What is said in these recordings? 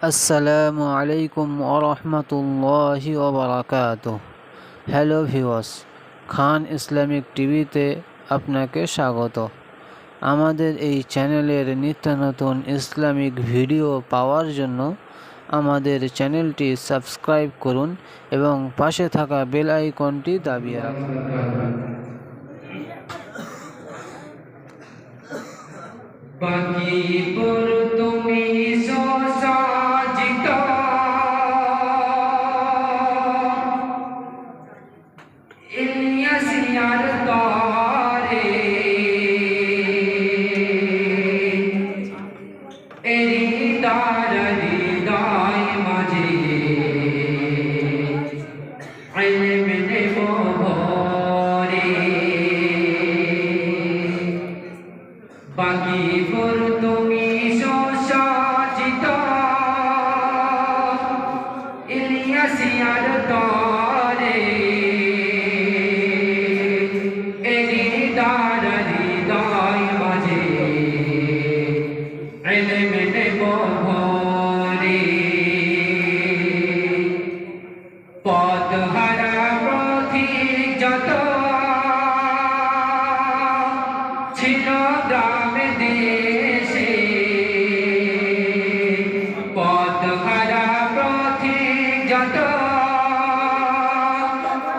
আসসালামু আলাইকুম ওরহমতুল্লাহি ওবরাকাতুহ। হ্যালো ভিউয়ার্স, খান ইসলামিক টিভিতে আপনাকে স্বাগত। আমাদের এই চ্যানেলের নিত্য নতুন ইসলামিক ভিডিও পাওয়ার জন্য আমাদের চ্যানেলটি সাবস্ক্রাইব করুন এবং পাশে থাকা বেল আইকনটি দাবিয়ে রাখুন। বাকি পর তুমি সসাজিত ইলিয়াসিয়ার তারে এরি তারি দাই মাঝে ইলমে মোহরে বাকি পর তুমি সসাজিত ইলিয়াসিয়ার তারে এরি তারি দাই মাঝে ইলমে মোহরে পথ হারা পথিক যত ছিল গ্রামে দেশে পথ হারা পথিক যত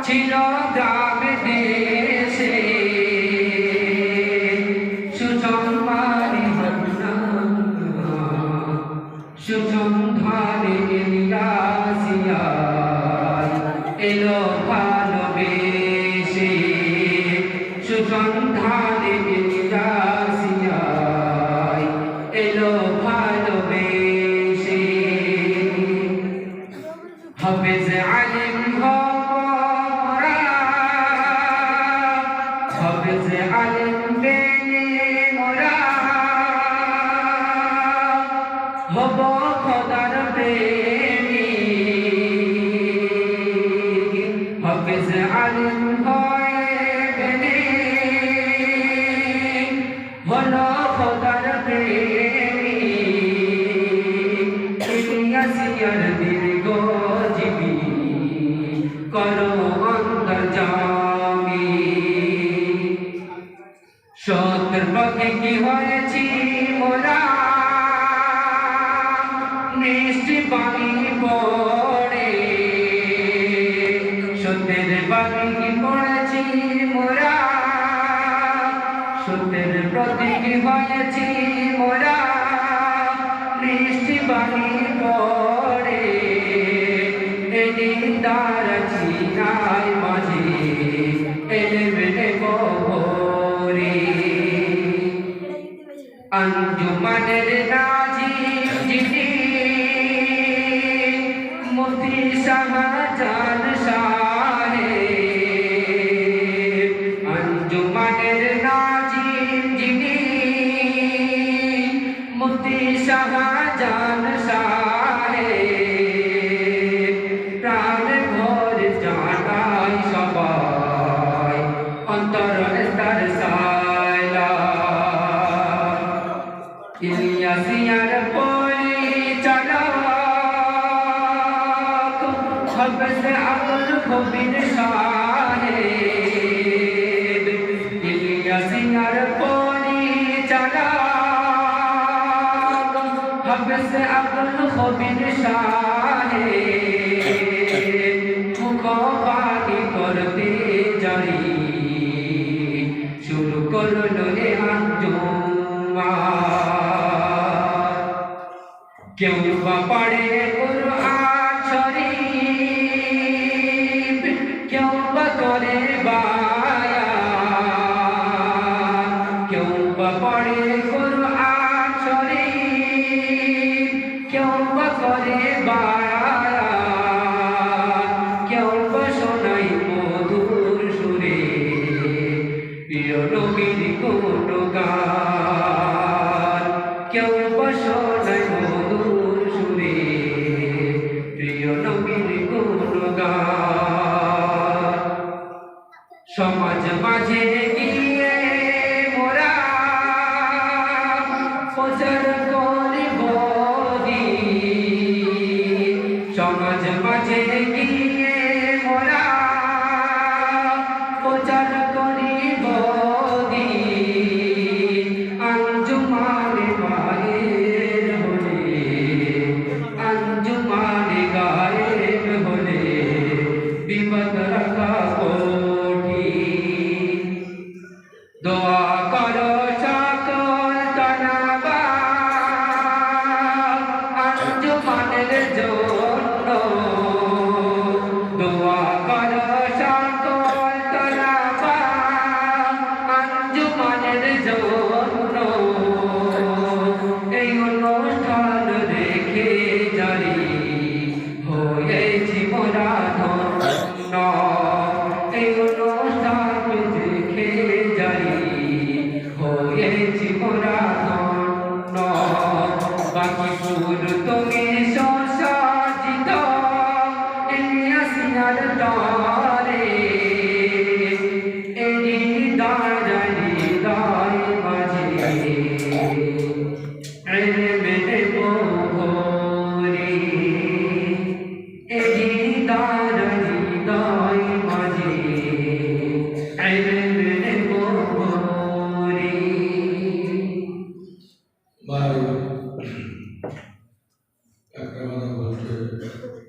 ছিল গ্রামে দেশে সুসংবাদী সুসন্ধানে ইলিয়াসিয়া এলো ভালোবেসে সুসন্ধানে ইলিয়াসিয়া এলো ভালোবেসে হাফেজ আলিম হরা হাফেজ আলিম বেনে মোরা হব খোদার প্রেমী হাফেজ আলিম হয়ে বেনে হলো খোদার প্রেমী ইলিয়াসিয়ার দীর্ঘ জীবী করো অন্তর্যামী সত্যের পথে কি হয়েছি মোরা মিষ্টি পানি পড়ে সত্যের পানি পড়েছি মোরা সত্যের প্রতীক হয়েছি মোরা মিষ্টি পানি পড়ে এদিন তারা চিনাই মাঝে এলে মেলে বহরে আঞ্জুমানের নাজিম যিনি মুফতি শাহজাহান শাহে আঞ্জুমানের নাজিম যিনি মুফতি শাহজাহান শাহে প্রাণ ভর জানাই সবাই অন্তর তার সাইলা ইলিয়াসিয়ার পরিচালক হাফেজ আব্দুল খবির সাহেব ইলিয়াসিয়ার পরিচালক হাফেজ আব্দুল খবির সাহেব মুখবাণী করতে জারি শুরু করল রে আঞ্জুমা কেউ বা পড়ে কুরআন শরীফ কেউ বা করে বায়ান কেউ বা পড়ে কুরআন শরীফ কেউ বা করে বায়ান কেউ বা শোনাই মধুর সুরে প্রিয় নবীর কোনো গান কেউ বা শোনাই মধুর সুরে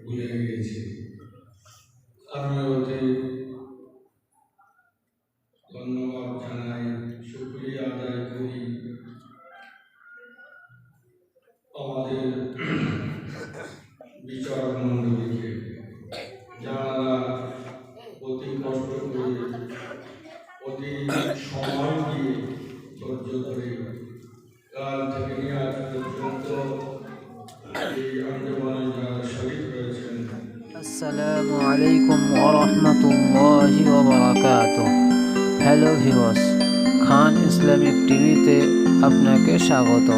ভুলে গিয়েছি। আমি অতি ধন্যবাদ জানাই, শুকরিয়া আদায় করি আমাদের বিচারক মণ্ডলীকে, যারা অতি কষ্ট করে, অতি সময় দিয়ে, ধৈর্য ধরে কাল থেকে নিয়ে আজ পর্যন্ত এই আন্দোলনে যারা শহীদ হয়েছেন। আসসালামু আলাইকুম ওয়া রাহমাতুল্লাহি ওয়া বারাকাতুহু। হ্যালো ভিউয়ার্স, খান ইসলামিক টিভিতে আপনাকে স্বাগত।